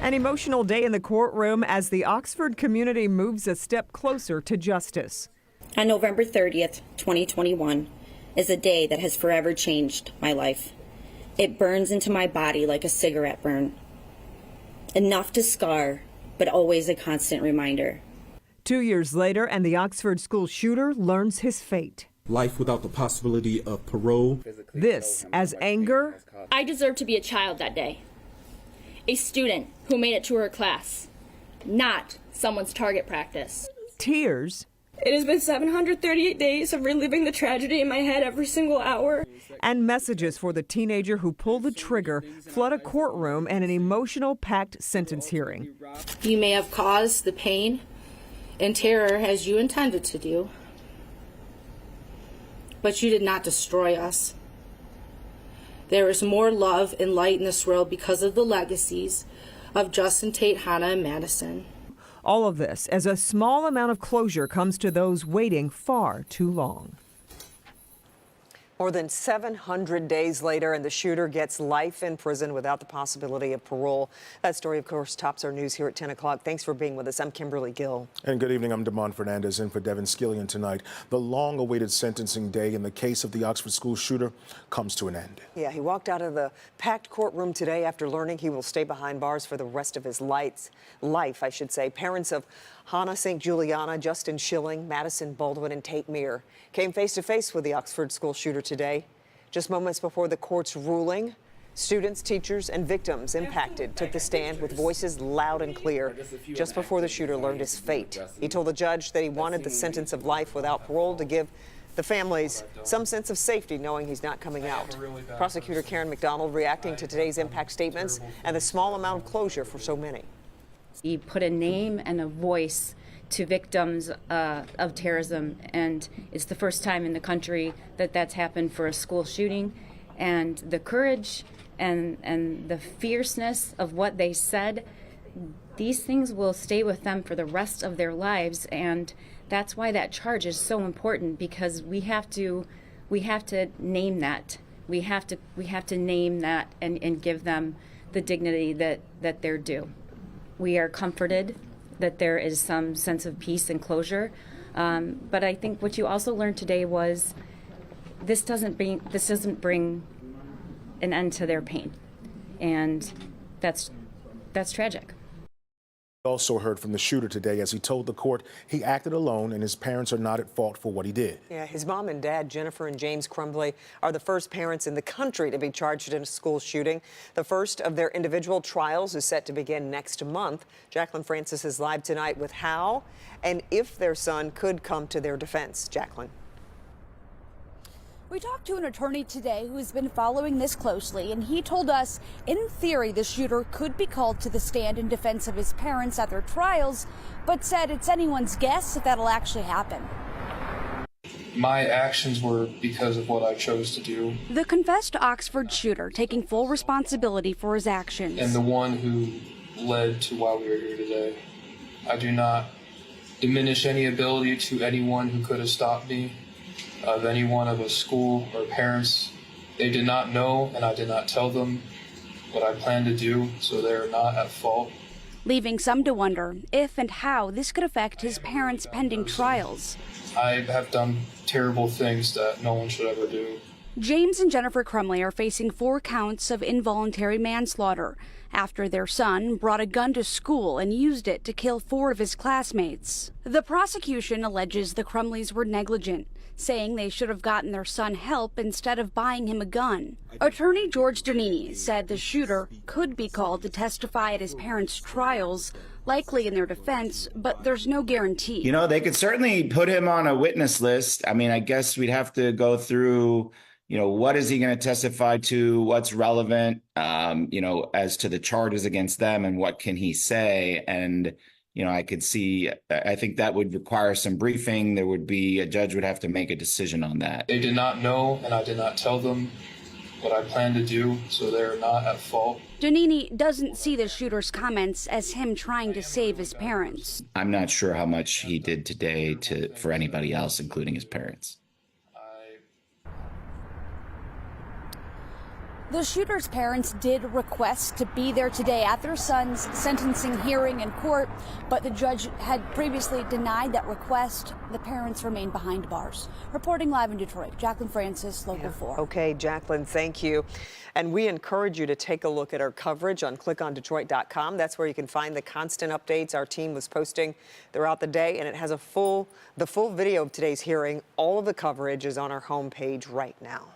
An emotional day in the courtroom as the Oxford community moves a step closer to justice. On November 30th, 2021, is a day that has forever changed my life. It burns into my body like a cigarette burn. Enough to scar, but always a constant reminder. 2 years later, and the Oxford school shooter learns his fate. Life without the possibility of parole. This as anger. I deserve to be a child that day. A student who made it to her class, not someone's target practice. Tears. It has been 738 days of reliving the tragedy in my head every single hour. And messages for the teenager who pulled the trigger flood a courtroom and an emotional packed sentence hearing. You may have caused the pain and terror as you intended to do, but you did not destroy us. There is more love and light in this world because of the legacies of Justin, Tate, Hannah, and Madison. All of this as a small amount of closure comes to those waiting far too long. More than 700 days later, and the shooter gets life in prison without the possibility of parole. That story, of course, tops our news here at 10 o'clock. Thanks for being with us. I'm Kimberly Gill. And good evening. I'm Damon Fernandez in for Devin Skillian tonight. The long-awaited sentencing day in the case of the Oxford school shooter comes to an end. Yeah, he walked out of the packed courtroom today after learning he will stay behind bars for the rest of his life. Parents of Hannah St. Juliana, Justin Schilling, Madison Baldwin, and Tate Meir came face-to-face with the Oxford school shooter today. Just moments before the court's ruling, students, teachers, and victims impacted took the stand with voices loud and clear just before the shooter learned his fate. He told the judge that he wanted the sentence of life without parole to give the families some sense of safety knowing he's not coming out. Prosecutor Karen McDonald reacting to today's impact statements and the small amount of closure for so many. He put a name and a voice to victims of terrorism, and it's the first time in the country that that's happened for a school shooting. And the courage and the fierceness of what they said, these things will stay with them for the rest of their lives, and that's why that charge is so important, because we have to name that. We have to name that and give them the dignity that they're due. We are comforted that there is some sense of peace and closure, but I think what you also learned today was this doesn't bring an end to their pain, and that's tragic. We also heard from the shooter today as he told the court he acted alone and his parents are not at fault for what he did. Yeah, his mom and dad, Jennifer and James Crumbly, are the first parents in the country to be charged in a school shooting. The first of their individual trials is set to begin next month. Jacqueline Francis is live tonight with how and if their son could come to their defense. Jacqueline. We talked to an attorney today who has been following this closely, and he told us, in theory, the shooter could be called to the stand in defense of his parents at their trials, but said it's anyone's guess if that'll actually happen. My actions were because of what I chose to do. The confessed Oxford shooter taking full responsibility for his actions. And the one who led to why we are here today. I do not diminish any ability to anyone who could have stopped me. Of anyone of a school or parents. They did not know, and I did not tell them what I planned to do, so they are not at fault. Leaving some to wonder if and how this could affect his parents' pending trials. I have done terrible things that no one should ever do. James and Jennifer Crumley are facing 4 counts of involuntary manslaughter after their son brought a gun to school and used it to kill 4 of his classmates. The prosecution alleges the Crumleys were negligent, saying they should have gotten their son help instead of buying him a gun. Attorney George Donini said the shooter could be called to testify at his parents' trials, likely in their defense, but there's no guarantee. You know, they could certainly put him on a witness list. I mean, I guess we'd have to go through, what is he going to testify to? What's relevant, as to the charges against them, and what can he say? And I think that would require some briefing. A judge would have to make a decision on that. They did not know, and I did not tell them what I planned to do, so they're not at fault. Donini doesn't see the shooter's comments as him trying to save his parents. I'm not sure how much he did today for anybody else, including his parents. The shooter's parents did request to be there today at their son's sentencing hearing in court, but the judge had previously denied that request. The parents remain behind bars. Reporting live in Detroit, Jacqueline Francis, Local 4. Okay, Jacqueline, thank you. And we encourage you to take a look at our coverage on clickondetroit.com. That's where you can find the constant updates our team was posting throughout the day, and it has the full video of today's hearing. All of the coverage is on our homepage right now.